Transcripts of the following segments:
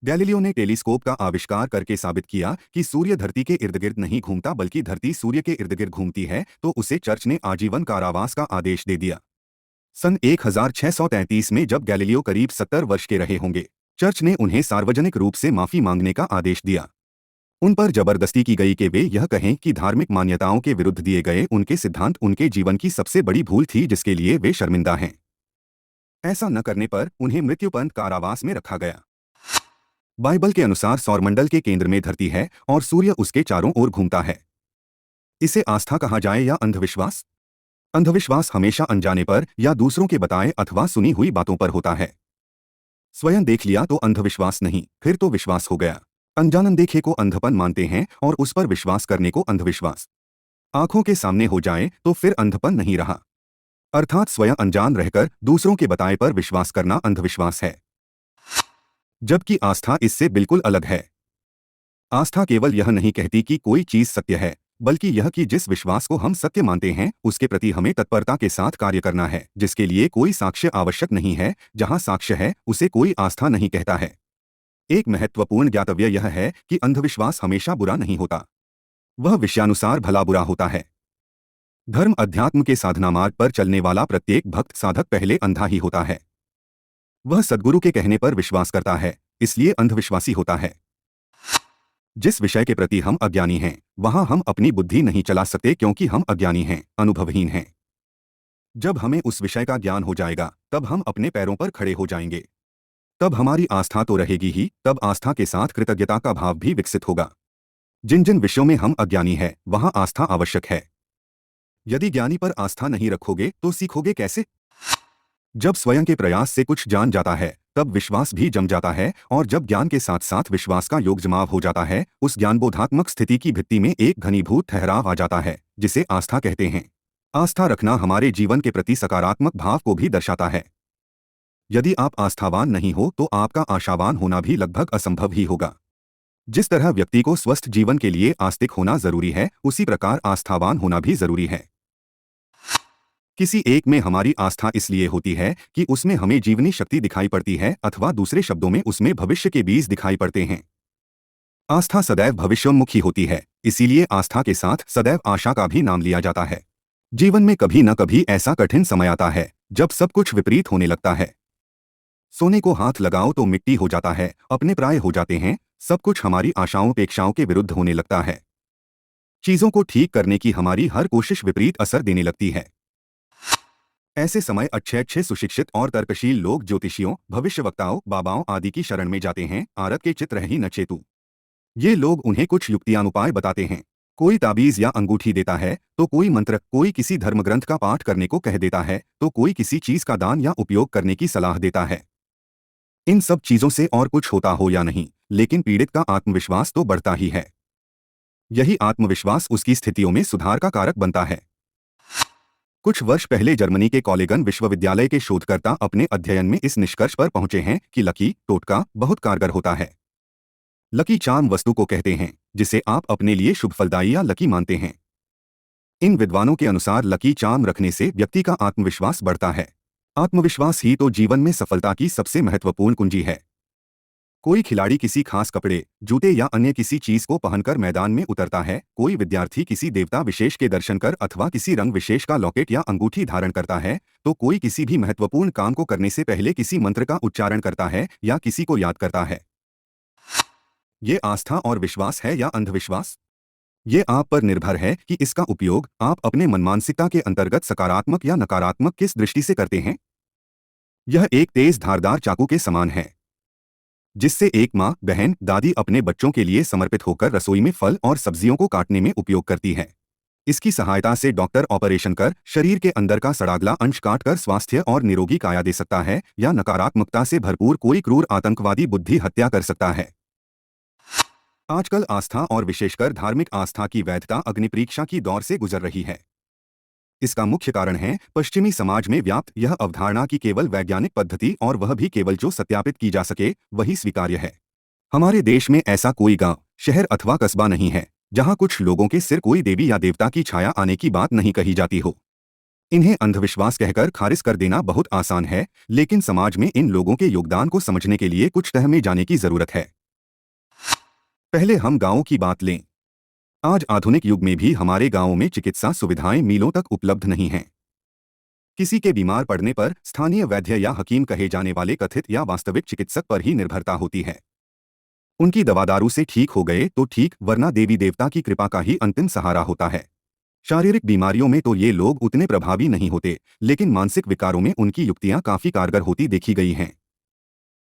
Galileo ने telescope का आविष्कार करके साबित किया कि सूर्य धरती के इर्द गिर्द नहीं घूमता बल्कि धरती सूर्य के इर्द गिर्द घूमती है, तो उसे चर्च ने आजीवन कारावास का आदेश दे दिया। सन 1633 में जब गैलीलियो करीब 70 वर्ष के रहे होंगे, चर्च ने उन्हें सार्वजनिक रूप से माफी मांगने का आदेश दिया। उन पर जबरदस्ती की गई कि वे यह कहें कि धार्मिक मान्यताओं के विरुद्ध दिए गए उनके सिद्धांत उनके जीवन की सबसे बड़ी भूल थी जिसके लिए वे शर्मिंदा हैं। ऐसा न करने पर उन्हें मृत्युपंत कारावास में रखा गया। बाइबल के अनुसार सौरमंडल के केंद्र में धरती है और सूर्य उसके चारों ओर घूमता है। इसे आस्था कहा जाए या अंधविश्वास? अंधविश्वास हमेशा अनजाने पर या दूसरों के बताए अथवा सुनी हुई बातों पर होता है। स्वयं देख लिया तो अंधविश्वास नहीं, फिर तो विश्वास हो गया। अनजानन देखे को अंधपन मानते हैं और उस पर विश्वास करने को अंधविश्वास। आंखों के सामने हो जाए तो फिर अंधपन नहीं रहा। अर्थात स्वयं अनजान रहकर दूसरों के बताए पर विश्वास करना अंधविश्वास है, जबकि आस्था इससे बिल्कुल अलग है। आस्था केवल यह नहीं कहती कि कोई चीज सत्य है, बल्कि यह कि जिस विश्वास को हम सत्य मानते हैं उसके प्रति हमें तत्परता के साथ कार्य करना है, जिसके लिए कोई साक्ष्य आवश्यक नहीं है। जहां साक्ष्य है उसे कोई आस्था नहीं कहता है। एक महत्वपूर्ण ज्ञातव्य यह है कि अंधविश्वास हमेशा बुरा नहीं होता, वह विषयानुसार भला बुरा होता है। धर्म अध्यात्म के साधना मार्ग पर चलने वाला प्रत्येक भक्त साधक पहले अंधा ही होता है। वह सद्गुरु के कहने पर विश्वास करता है, इसलिए अंधविश्वासी होता है। जिस विषय के प्रति हम अज्ञानी हैं, वहां हम अपनी बुद्धि नहीं चला सकते क्योंकि हम अज्ञानी हैं, अनुभवहीन हैं। जब हमें उस विषय का ज्ञान हो जाएगा, तब हम अपने पैरों पर खड़े हो जाएंगे। तब हमारी आस्था तो रहेगी ही, तब आस्था के साथ कृतज्ञता का भाव भी विकसित होगा। जिन जिन विषयों में हम अज्ञानी हैं, वहां आस्था आवश्यक है। यदि ज्ञानी पर आस्था नहीं रखोगे तो सीखोगे कैसे? जब स्वयं के प्रयास से कुछ जान जाता है, तब विश्वास भी जम जाता है, और जब ज्ञान के साथ साथ विश्वास का योग जमाव हो जाता है, उस ज्ञानबोधात्मक स्थिति की भित्ति में एक घनीभूत ठहराव आ जाता है, जिसे आस्था कहते हैं। आस्था रखना हमारे जीवन के प्रति सकारात्मक भाव को भी दर्शाता है। यदि आप आस्थावान नहीं हो तो आपका आशावान होना भी लगभग असंभव ही होगा। जिस तरह व्यक्ति को स्वस्थ जीवन के लिए आस्तिक होना जरूरी है, उसी प्रकार आस्थावान होना भी जरूरी है। किसी एक में हमारी आस्था इसलिए होती है कि उसमें हमें जीवनी शक्ति दिखाई पड़ती है, अथवा दूसरे शब्दों में उसमें भविष्य के बीज दिखाई पड़ते हैं। आस्था सदैव भविष्योन्मुखी होती है, इसीलिए आस्था के साथ सदैव आशा का भी नाम लिया जाता है। जीवन में कभी न कभी ऐसा कठिन समय आता है जब सब कुछ विपरीत होने लगता है। सोने को हाथ लगाओ तो मिट्टी हो जाता है, अपने प्राय हो जाते हैं, सब कुछ हमारी आशाओं अपेक्षाओं के विरुद्ध होने लगता है। चीजों को ठीक करने की हमारी हर कोशिश विपरीत असर देने लगती है। ऐसे समय अच्छे अच्छे सुशिक्षित और तर्कशील लोग ज्योतिषियों, भविष्यवक्ताओं, बाबाओं आदि की शरण में जाते हैं। आरत के चित्र ही न चेतु। ये लोग उन्हें कुछ युक्तियानुपाय बताते हैं। कोई ताबीज या अंगूठी देता है, तो कोई मंत्र, कोई किसी धर्मग्रंथ का पाठ करने को कह देता है, तो कोई किसी चीज का दान या उपयोग करने की सलाह देता है। इन सब चीजों से और कुछ होता हो या नहीं, लेकिन पीड़ित का आत्मविश्वास तो बढ़ता ही है। यही आत्मविश्वास उसकी स्थितियों में सुधार का कारक बनता है। कुछ वर्ष पहले जर्मनी के कॉलेगन विश्वविद्यालय के शोधकर्ता अपने अध्ययन में इस निष्कर्ष पर पहुंचे हैं कि लकी टोटका बहुत कारगर होता है। लकी चार्म वस्तु को कहते हैं जिसे आप अपने लिए शुभ फलदायी या लकी मानते हैं। इन विद्वानों के अनुसार लकी चार्म रखने से व्यक्ति का आत्मविश्वास बढ़ता है। आत्मविश्वास ही तो जीवन में सफलता की सबसे महत्वपूर्ण कुंजी है। कोई खिलाड़ी किसी खास कपड़े, जूते या अन्य किसी चीज को पहनकर मैदान में उतरता है, कोई विद्यार्थी किसी देवता विशेष के दर्शन कर अथवा किसी रंग विशेष का लॉकेट या अंगूठी धारण करता है, तो कोई किसी भी महत्वपूर्ण काम को करने से पहले किसी मंत्र का उच्चारण करता है या किसी को याद करता है। ये आस्था और विश्वास है या अंधविश्वास? ये आप पर निर्भर है कि इसका उपयोग आप अपने मनमानसिकता के अंतर्गत सकारात्मक या नकारात्मक किस दृष्टि से करते हैं। यह एक तेज धारदार चाकू के समान है, जिससे एक माँ, बहन, दादी अपने बच्चों के लिए समर्पित होकर रसोई में फल और सब्जियों को काटने में उपयोग करती है। इसकी सहायता से डॉक्टर ऑपरेशन कर शरीर के अंदर का सड़ागला अंश काटकर स्वास्थ्य और निरोगी काया दे सकता है, या नकारात्मकता से भरपूर कोई क्रूर आतंकवादी बुद्धि हत्या कर सकता है। आजकल आस्था और विशेषकर धार्मिक आस्था की वैधता अग्निपरीक्षा की दौर से गुजर रही है। इसका मुख्य कारण है पश्चिमी समाज में व्याप्त यह अवधारणा की केवल वैज्ञानिक पद्धति, और वह भी केवल जो सत्यापित की जा सके वही स्वीकार्य है। हमारे देश में ऐसा कोई गांव, शहर अथवा कस्बा नहीं है जहां कुछ लोगों के सिर कोई देवी या देवता की छाया आने की बात नहीं कही जाती हो। इन्हें अंधविश्वास कहकर खारिज कर देना बहुत आसान है, लेकिन समाज में इन लोगों के योगदान को समझने के लिए कुछ तह में जाने की जरूरत है। पहले हम गांवों की बात लें। आज आधुनिक युग में भी हमारे गांवों में चिकित्सा सुविधाएं मीलों तक उपलब्ध नहीं हैं। किसी के बीमार पड़ने पर स्थानीय वैद्य या हकीम कहे जाने वाले कथित या वास्तविक चिकित्सक पर ही निर्भरता होती है। उनकी दवा दारू से ठीक हो गए तो ठीक, वरना देवी देवता की कृपा का ही अंतिम सहारा होता है। शारीरिक बीमारियों में तो ये लोग उतने प्रभावी नहीं होते, लेकिन मानसिक विकारों में उनकी युक्तियां काफी कारगर होती देखी गई हैं।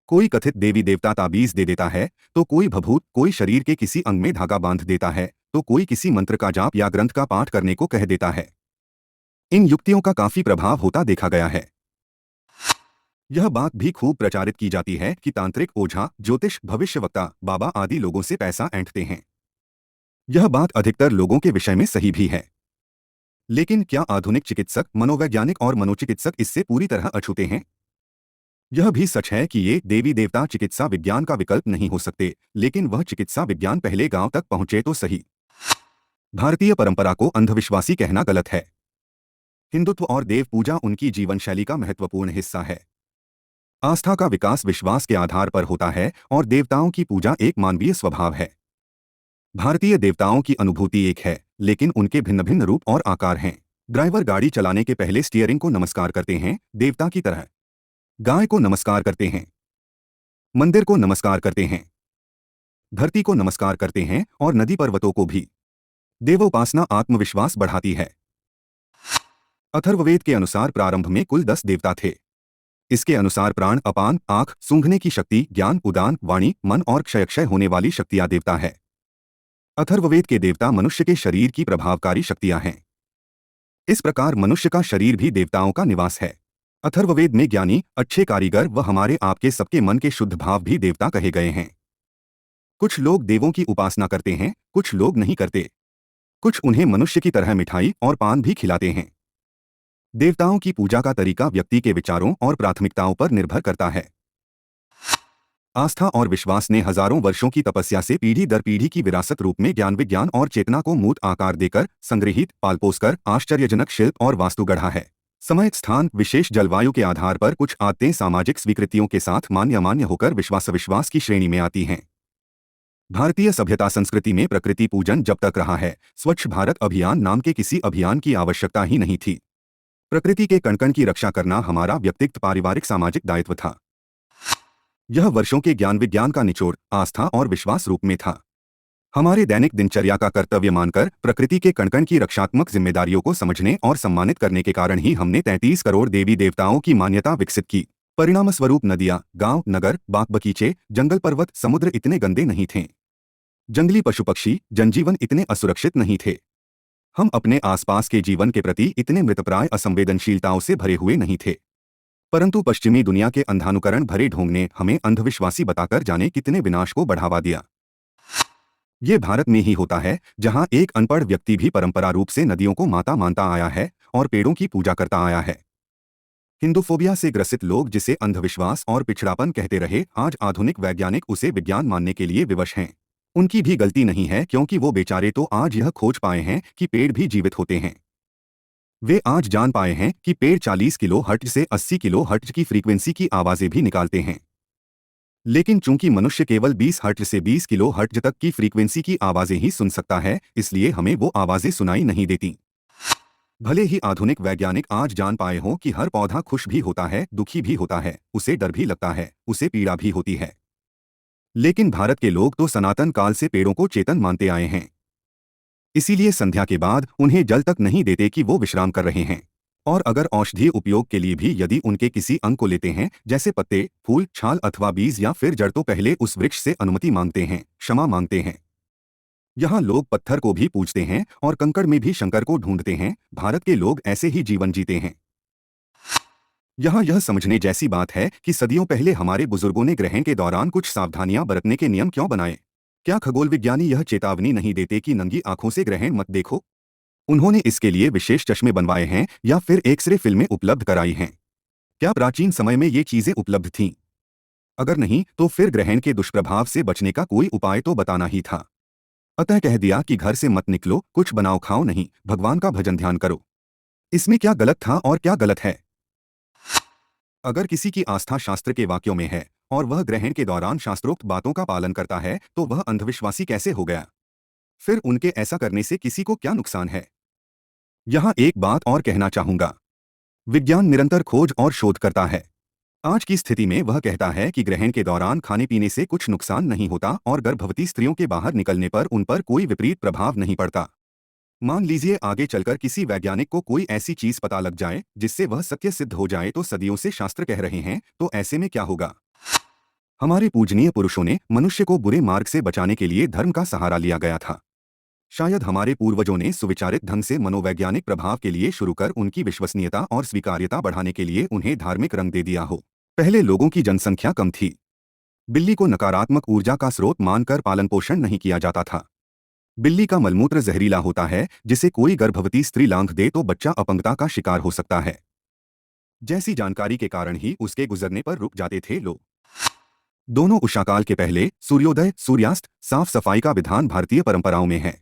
कोई कथित देवी देवता ताबीज दे देता है, तो कोई भभूत, कोई शरीर के किसी अंग में धागा बांध देता है, तो कोई किसी मंत्र का जाप या ग्रंथ का पाठ करने को कह देता है। इन युक्तियों का काफी प्रभाव होता देखा गया है। यह बात भी खूब प्रचारित की जाती है कि तांत्रिक, ओझा, ज्योतिष, भविष्यवक्ता, बाबा आदि लोगों से पैसा ऐंठते हैं। यह बात अधिकतर लोगों के विषय में सही भी है। लेकिन क्या आधुनिक चिकित्सक, मनोवैज्ञानिक और मनोचिकित्सक इससे पूरी तरह अछूते हैं? यह भी सच है कि ये देवी देवता चिकित्सा विज्ञान का विकल्प नहीं हो सकते, लेकिन वह चिकित्सा विज्ञान पहले गांव तक पहुंचे तो सही। भारतीय परंपरा को अंधविश्वासी कहना गलत है। हिंदुत्व और देव पूजा उनकी जीवन शैली का महत्वपूर्ण हिस्सा है। आस्था का विकास विश्वास के आधार पर होता है और देवताओं की पूजा एक मानवीय स्वभाव है। भारतीय देवताओं की अनुभूति एक है, लेकिन उनके भिन्न भिन्न रूप और आकार हैं। ड्राइवर गाड़ी चलाने के पहले स्टीयरिंग को नमस्कार करते हैं, देवता की तरह। गाय को नमस्कार करते हैं, मंदिर को नमस्कार करते हैं, धरती को नमस्कार करते हैं और नदी पर्वतों को भी। देवोपासना आत्मविश्वास बढ़ाती है। अथर्ववेद के अनुसार प्रारंभ में कुल 10 देवता थे। इसके अनुसार प्राण, अपान, आंख, सूंघने की शक्ति, ज्ञान, उदान, वाणी, मन और क्षय होने वाली शक्तियां देवता है। अथर्ववेद के देवता मनुष्य के शरीर की प्रभावकारी शक्तियां हैं। इस प्रकार मनुष्य का शरीर भी देवताओं का निवास है। अथर्ववेद में ज्ञानी, अच्छे कारीगर व हमारे आपके सबके मन के शुद्ध भाव भी देवता कहे गए हैं। कुछ लोग देवों की उपासना करते हैं, कुछ लोग नहीं करते। कुछ उन्हें मनुष्य की तरह मिठाई और पान भी खिलाते हैं। देवताओं की पूजा का तरीका व्यक्ति के विचारों और प्राथमिकताओं पर निर्भर करता है। आस्था और विश्वास ने हजारों वर्षों की तपस्या से पीढ़ी दर पीढ़ी की विरासत रूप में ज्ञान, विज्ञान और चेतना को मूर्त आकार देकर, संग्रहित, पालपोस कर आश्चर्यजनक शिल्प और वास्तु गढ़ा है। समय, स्थान, विशेष जलवायु के आधार पर कुछ आदतें सामाजिक स्वीकृतियों के साथ मान्य अमान्य होकर विश्वास की श्रेणी में आती हैं। भारतीय सभ्यता संस्कृति में प्रकृति पूजन जब तक रहा है, स्वच्छ भारत अभियान नाम के किसी अभियान की आवश्यकता ही नहीं थी। प्रकृति के कण-कण की रक्षा करना हमारा व्यक्तिगत, पारिवारिक, सामाजिक दायित्व था। यह वर्षों के ज्ञान विज्ञान का निचोड़ आस्था और विश्वास रूप में था। हमारे दैनिक दिनचर्या का कर्तव्य मानकर प्रकृति के कण-कण की रक्षात्मक जिम्मेदारियों को समझने और सम्मानित करने के कारण ही हमने 33 करोड़ देवी देवताओं की मान्यता विकसित की। परिणाम स्वरूप नदियां, गांव, नगर, बाग बगीचे, जंगल, पर्वत, समुद्र इतने गंदे नहीं थे। जंगली पशु पक्षी, जनजीवन इतने असुरक्षित नहीं थे। हम अपने आसपास के जीवन के प्रति इतने मृतप्राय असंवेदनशीलताओं से भरे हुए नहीं थे। परंतु पश्चिमी दुनिया के अंधानुकरण भरे ढोंग ने हमें अंधविश्वासी बताकर जाने कितने विनाश को बढ़ावा दिया। ये भारत में ही होता है, जहां एक अनपढ़ व्यक्ति भी परंपरा रूप से नदियों को माता मानता आया है और पेड़ों की पूजा करता आया है। हिंदुफोबिया से ग्रसित लोग जिसे अंधविश्वास और पिछड़ापन कहते रहे, आज आधुनिक वैज्ञानिक उसे विज्ञान मानने के लिए विवश हैं। उनकी भी गलती नहीं है, क्योंकि वो बेचारे तो आज यह खोज पाए हैं कि पेड़ भी जीवित होते हैं। वे आज जान पाए हैं कि पेड़ 40 किलो हर्ट्ज से 80 किलो हर्ट्ज की फ्रीक्वेंसी की आवाजें भी निकालते हैं। लेकिन चूंकि मनुष्य केवल 20 हर्ट्ज से 20 किलो हर्ट्ज तक की फ्रीक्वेंसी की आवाजें ही सुन सकता है, इसलिए हमें वो आवाजें सुनाई नहीं देती। भले ही आधुनिक वैज्ञानिक आज जान पाए हों कि हर पौधा खुश भी होता है, दुखी भी होता है, उसे डर भी लगता है, उसे पीड़ा भी होती है, लेकिन भारत के लोग तो सनातन काल से पेड़ों को चेतन मानते आए हैं। इसीलिए संध्या के बाद उन्हें जल तक नहीं देते कि वो विश्राम कर रहे हैं। और अगर औषधीय उपयोग के लिए भी यदि उनके किसी अंग को लेते हैं, जैसे पत्ते, फूल, छाल अथवा बीज या फिर जड़, तो पहले उस वृक्ष से अनुमति मांगते हैं, क्षमा मांगते हैं। यहाँ लोग पत्थर को भी पूजते हैं और कंकड़ में भी शंकर को ढूंढते हैं। भारत के लोग ऐसे ही जीवन जीते हैं। यहाँ यह समझने जैसी बात है कि सदियों पहले हमारे बुजुर्गों ने ग्रहण के दौरान कुछ सावधानियां बरतने के नियम क्यों बनाए। क्या खगोल विज्ञानी यह चेतावनी नहीं देते कि नंगी आंखों से ग्रहण मत देखो? उन्होंने इसके लिए विशेष चश्मे बनवाए हैं या फिर एक्सरे फिल्में उपलब्ध कराई हैं? क्या प्राचीन समय में ये चीजें उपलब्ध थीं? अगर नहीं, तो फिर ग्रहण के दुष्प्रभाव से बचने का कोई उपाय तो बताना ही था। अतः कह दिया कि घर से मत निकलो, कुछ बनाओ खाओ नहीं, भगवान का भजन ध्यान करो। इसमें क्या गलत था और क्या गलत है? अगर किसी की आस्था शास्त्र के वाक्यों में है और वह ग्रहण के दौरान शास्त्रोक्त बातों का पालन करता है तो वह अंधविश्वासी कैसे हो गया? फिर उनके ऐसा करने से किसी को क्या नुकसान है? यहाँ एक बात और कहना चाहूंगा। विज्ञान निरंतर खोज और शोध करता है। आज की स्थिति में वह कहता है कि ग्रहण के दौरान खाने पीने से कुछ नुकसान नहीं होता और गर्भवती स्त्रियों के बाहर निकलने पर उन पर कोई विपरीत प्रभाव नहीं पड़ता। मान लीजिए आगे चलकर किसी वैज्ञानिक को कोई ऐसी चीज पता लग जाए जिससे वह सत्य सिद्ध हो जाए तो सदियों से शास्त्र कह रहे हैं तो ऐसे में क्या होगा? हमारे पूजनीय पुरुषों ने मनुष्य को बुरे मार्ग से बचाने के लिए धर्म का सहारा लिया गया था। शायद हमारे पूर्वजों ने सुविचारित ढंग से मनोवैज्ञानिक प्रभाव के लिए शुरू कर उनकी विश्वसनीयता और स्वीकार्यता बढ़ाने के लिए उन्हें धार्मिक रंग दे दिया हो। पहले लोगों की जनसंख्या कम थी। बिल्ली को नकारात्मक ऊर्जा का स्रोत मानकर पालन पोषण नहीं किया जाता था। बिल्ली का मलमूत्र जहरीला होता है जिसे कोई गर्भवती स्त्री लांघ दे तो बच्चा अपंगता का शिकार हो सकता है। जैसी जानकारी के कारण ही उसके गुजरने पर रुक जाते थे लोग। दोनों उषाकाल के पहले सूर्योदय सूर्यास्त साफ सफाई का विधान भारतीय परंपराओं में है।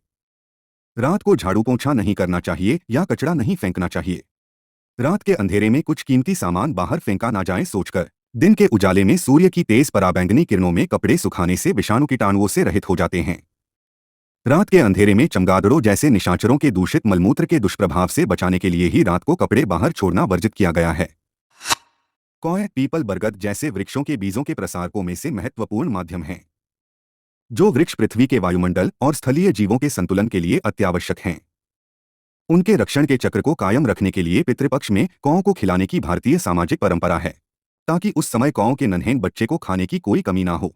रात को झाड़ू पोंछा नहीं करना चाहिए या कचरा नहीं फेंकना चाहिए। रात के अंधेरे में कुछ कीमती सामान बाहर फेंका ना जाए सोचकर। दिन के उजाले में सूर्य की तेज पराबैंगनी किरणों में कपड़े सुखाने से विषाणु कीटाणुओं से रहित हो जाते हैं। रात के अंधेरे में चमगादड़ों जैसे निशाचरों के दूषित मलमूत्र के दुष्प्रभाव से बचाने के लिए ही रात को कपड़े बाहर छोड़ना वर्जित किया गया है। कौए पीपल बरगद जैसे वृक्षों के बीजों के प्रसारकों में से महत्वपूर्ण माध्यम हैं। जो वृक्ष पृथ्वी के वायुमंडल और स्थलीय जीवों के संतुलन के लिए अत्यावश्यक हैं। उनके रक्षण के चक्र को कायम रखने के लिए पितृपक्ष में कौओं को खिलाने की भारतीय सामाजिक परंपरा है ताकि उस समय कौओं के नन्हे बच्चे को खाने की कोई कमी ना हो।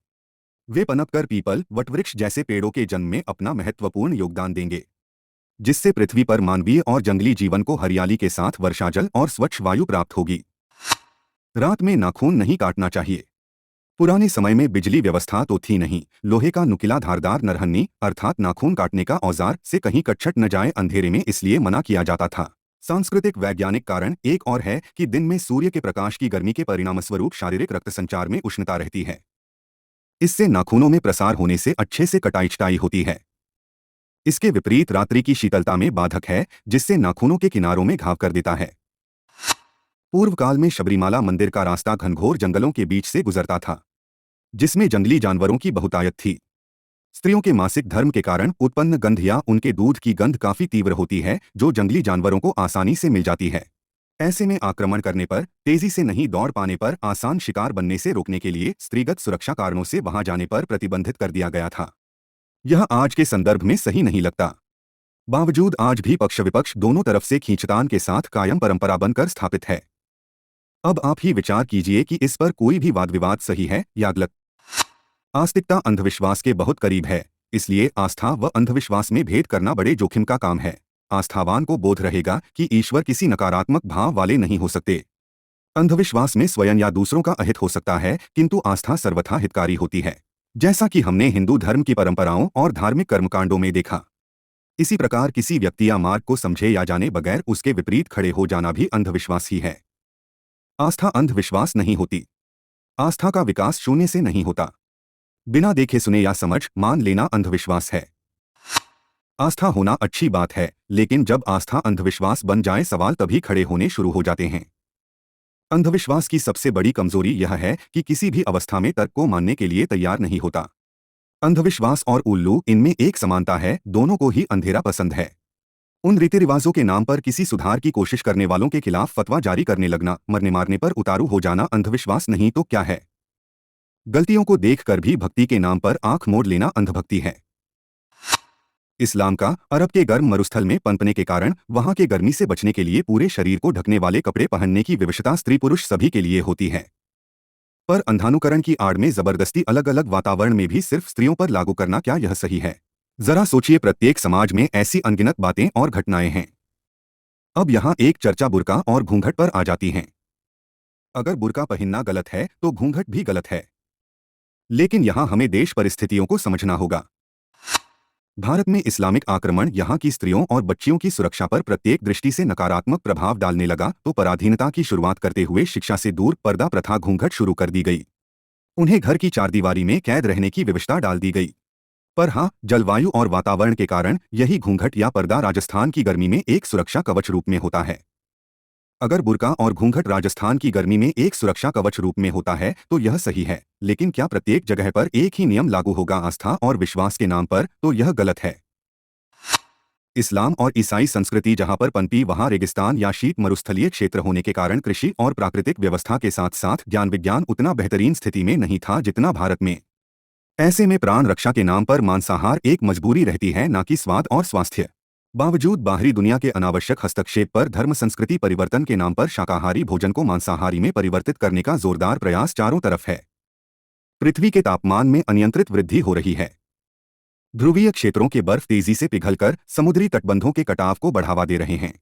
वे पनपकर पीपल वटवृक्ष जैसे पेड़ों के जन्म में अपना महत्वपूर्ण योगदान देंगे जिससे पृथ्वी पर मानवीय और जंगली जीवन को हरियाली के साथ वर्षाजल और स्वच्छ वायु प्राप्त होगी। रात में नाखून नहीं काटना चाहिए। पुराने समय में बिजली व्यवस्था तो थी नहीं। लोहे का नुकीला धारदार नरहन्नी अर्थात नाखून काटने का औजार से कहीं कटछट न जाए अंधेरे में इसलिए मना किया जाता था। सांस्कृतिक वैज्ञानिक कारण एक और है कि दिन में सूर्य के प्रकाश की गर्मी के परिणामस्वरूप शारीरिक रक्त संचार में उष्णता रहती है। इससे नाखूनों में प्रसार होने से अच्छे से कटाई छटाई होती है। इसके विपरीत रात्रि की शीतलता में बाधक है जिससे नाखूनों के किनारों में घाव कर देता है। पूर्व काल में शबरीमाला मंदिर का रास्ता घनघोर जंगलों के बीच से गुजरता था जिसमें जंगली जानवरों की बहुतायत थी। स्त्रियों के मासिक धर्म के कारण उत्पन्न गंध या उनके दूध की गंध काफी तीव्र होती है जो जंगली जानवरों को आसानी से मिल जाती है। ऐसे में आक्रमण करने पर तेजी से नहीं दौड़ पाने पर आसान शिकार बनने से रोकने के लिए स्त्रीगत सुरक्षा कारणों से वहां जाने पर प्रतिबंधित कर दिया गया था। यह आज के संदर्भ में सही नहीं लगता। बावजूद आज भी पक्ष विपक्ष दोनों तरफ से खींचतान के साथ कायम परंपरा बनकर स्थापित है। अब आप ही विचार कीजिए कि इस पर कोई भी वाद विवाद सही है या गलत। आस्तिकता अंधविश्वास के बहुत करीब है, इसलिए आस्था व अंधविश्वास में भेद करना बड़े जोखिम का काम है। आस्थावान को बोध रहेगा कि ईश्वर किसी नकारात्मक भाव वाले नहीं हो सकते। अंधविश्वास में स्वयं या दूसरों का अहित हो सकता है किंतु आस्था सर्वथा हितकारी होती है, जैसा कि हमने हिंदू धर्म की परंपराओं और धार्मिक कर्मकांडों में देखा। इसी प्रकार किसी व्यक्ति या मार्ग को समझे या जाने बगैर उसके विपरीत खड़े हो जाना भी अंधविश्वास ही है। आस्था अंधविश्वास नहीं होती। आस्था का विकास शून्य से नहीं होता। बिना देखे सुने या समझ मान लेना अंधविश्वास है। आस्था होना अच्छी बात है, लेकिन जब आस्था अंधविश्वास बन जाए सवाल तभी खड़े होने शुरू हो जाते हैं। अंधविश्वास की सबसे बड़ी कमजोरी यह है कि किसी भी अवस्था में तर्क को मानने के लिए तैयार नहीं होता। अंधविश्वास और उल्लू इनमें एक समानता है, दोनों को ही अंधेरा पसंद है। उन रीति रिवाजों के नाम पर किसी सुधार की कोशिश करने वालों के खिलाफ फतवा जारी करने लगना, मरने मारने पर उतारू हो जाना अंधविश्वास नहीं तो क्या है? गलतियों को देखकर भी भक्ति के नाम पर आंख मोड़ लेना अंधभक्ति है। इस्लाम का अरब के गर्म मरुस्थल में पनपने के कारण वहां के गर्मी से बचने के लिए पूरे शरीर को ढकने वाले कपड़े पहनने की विवशता स्त्री पुरुष सभी के लिए होती है। पर अंधानुकरण की आड़ में जबरदस्ती अलग अलग वातावरण में भी सिर्फ स्त्रियों पर लागू करना, क्या यह सही है? जरा सोचिए, प्रत्येक समाज में ऐसी अनगिनत बातें और घटनाएं हैं। अब यहाँ एक चर्चा बुर्का और घूंघट पर आ जाती है। अगर बुर्का पहनना गलत है तो घूंघट भी गलत है, लेकिन यहाँ हमें देश परिस्थितियों को समझना होगा। भारत में इस्लामिक आक्रमण यहाँ की स्त्रियों और बच्चियों की सुरक्षा पर प्रत्येक दृष्टि से नकारात्मक प्रभाव डालने लगा तो पराधीनता की शुरुआत करते हुए शिक्षा से दूर पर्दा प्रथा घूंघट शुरू कर दी गई। उन्हें घर की चारदीवारी में कैद रहने की विवशता डाल दी गई। पर हाँ, जलवायु और वातावरण के कारण यही घूंघट या पर्दा राजस्थान की गर्मी में एक सुरक्षा कवच रूप में होता है। अगर बुर्का और घूंघट राजस्थान की गर्मी में एक सुरक्षा कवच रूप में होता है तो यह सही है, लेकिन क्या प्रत्येक जगह पर एक ही नियम लागू होगा आस्था और विश्वास के नाम पर, तो यह गलत है। इस्लाम और ईसाई संस्कृति जहां पर पनपी वहां रेगिस्तान या शीत मरुस्थलीय क्षेत्र होने के कारण कृषि और प्राकृतिक व्यवस्था के साथ साथ ज्ञान विज्ञान उतना बेहतरीन स्थिति में नहीं था जितना भारत में। ऐसे में प्राण रक्षा के नाम पर मांसाहार एक मजबूरी रहती है, न कि स्वाद और स्वास्थ्य। बावजूद बाहरी दुनिया के अनावश्यक हस्तक्षेप पर धर्म संस्कृति परिवर्तन के नाम पर शाकाहारी भोजन को मांसाहारी में परिवर्तित करने का जोरदार प्रयास चारों तरफ है। पृथ्वी के तापमान में अनियंत्रित वृद्धि हो रही है। ध्रुवीय क्षेत्रों के बर्फ तेजी से पिघलकर समुद्री तटबंधों के कटाव को बढ़ावा दे रहे हैं।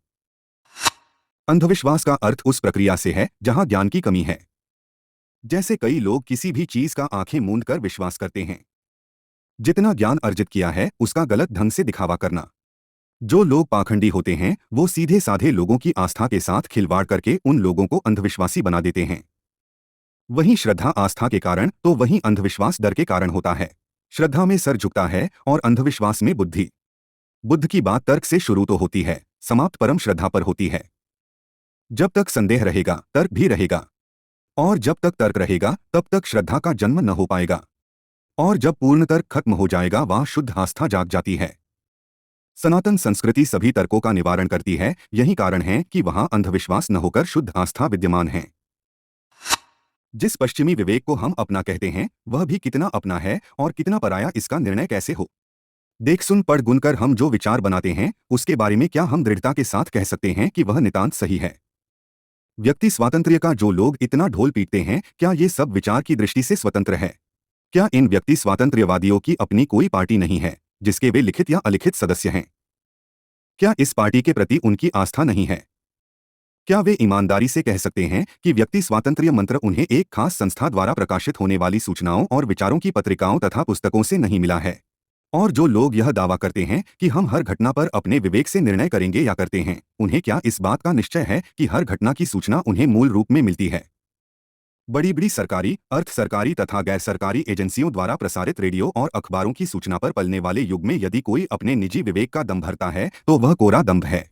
अंधविश्वास का अर्थ उस प्रक्रिया से है जहां ज्ञान की कमी है। जैसे कई लोग किसी भी चीज का आंखें मूंद कर विश्वास करते हैं। जितना ज्ञान अर्जित किया है उसका गलत ढंग से दिखावा करना। जो लोग पाखंडी होते हैं वो सीधे साधे लोगों की आस्था के साथ खिलवाड़ करके उन लोगों को अंधविश्वासी बना देते हैं। वहीं श्रद्धा आस्था के कारण तो वहीं अंधविश्वास डर के कारण होता है। श्रद्धा में सर झुकता है और अंधविश्वास में बुद्धि। बुद्ध की बात तर्क से शुरू तो होती है, समाप्त परम श्रद्धा पर होती है। जब तक संदेह रहेगा तर्क भी रहेगा, और जब तक तर्क रहेगा तब तक श्रद्धा का जन्म न हो पाएगा, और जब पूर्ण तर्क खत्म हो जाएगा वहां शुद्ध आस्था जाग जाती है। सनातन संस्कृति सभी तर्कों का निवारण करती है, यही कारण है कि वहां अंधविश्वास न होकर शुद्ध आस्था विद्यमान है। जिस पश्चिमी विवेक को हम अपना कहते हैं वह भी कितना अपना है और कितना पराया इसका निर्णय कैसे हो। देख सुन पढ़ गुनकर हम जो विचार बनाते हैं उसके बारे में क्या हम दृढ़ता के साथ कह सकते हैं कि वह नितांत सही है। व्यक्ति स्वातंत्र्य का जो लोग इतना ढोल पीटते हैं, क्या ये सब विचार की दृष्टि से स्वतंत्र है? क्या इन व्यक्ति स्वातंत्र्यवादियों की अपनी कोई पार्टी नहीं है जिसके वे लिखित या अलिखित सदस्य हैं? क्या इस पार्टी के प्रति उनकी आस्था नहीं है? क्या वे ईमानदारी से कह सकते हैं कि व्यक्ति स्वातंत्र्य मंत्र उन्हें एक खास संस्था द्वारा प्रकाशित होने वाली सूचनाओं और विचारों की पत्रिकाओं तथा पुस्तकों से नहीं मिला है? और जो लोग यह दावा करते हैं कि हम हर घटना पर अपने विवेक से निर्णय करेंगे या करते हैं, उन्हें क्या इस बात का निश्चय है कि हर घटना की सूचना उन्हें मूल रूप में मिलती है? बड़ी बड़ी सरकारी, अर्ध सरकारी तथा गैर सरकारी एजेंसियों द्वारा प्रसारित रेडियो और अखबारों की सूचना पर पलने वाले युग में यदि कोई अपने निजी विवेक का दम भरता है तो वह कोरा दंभ है।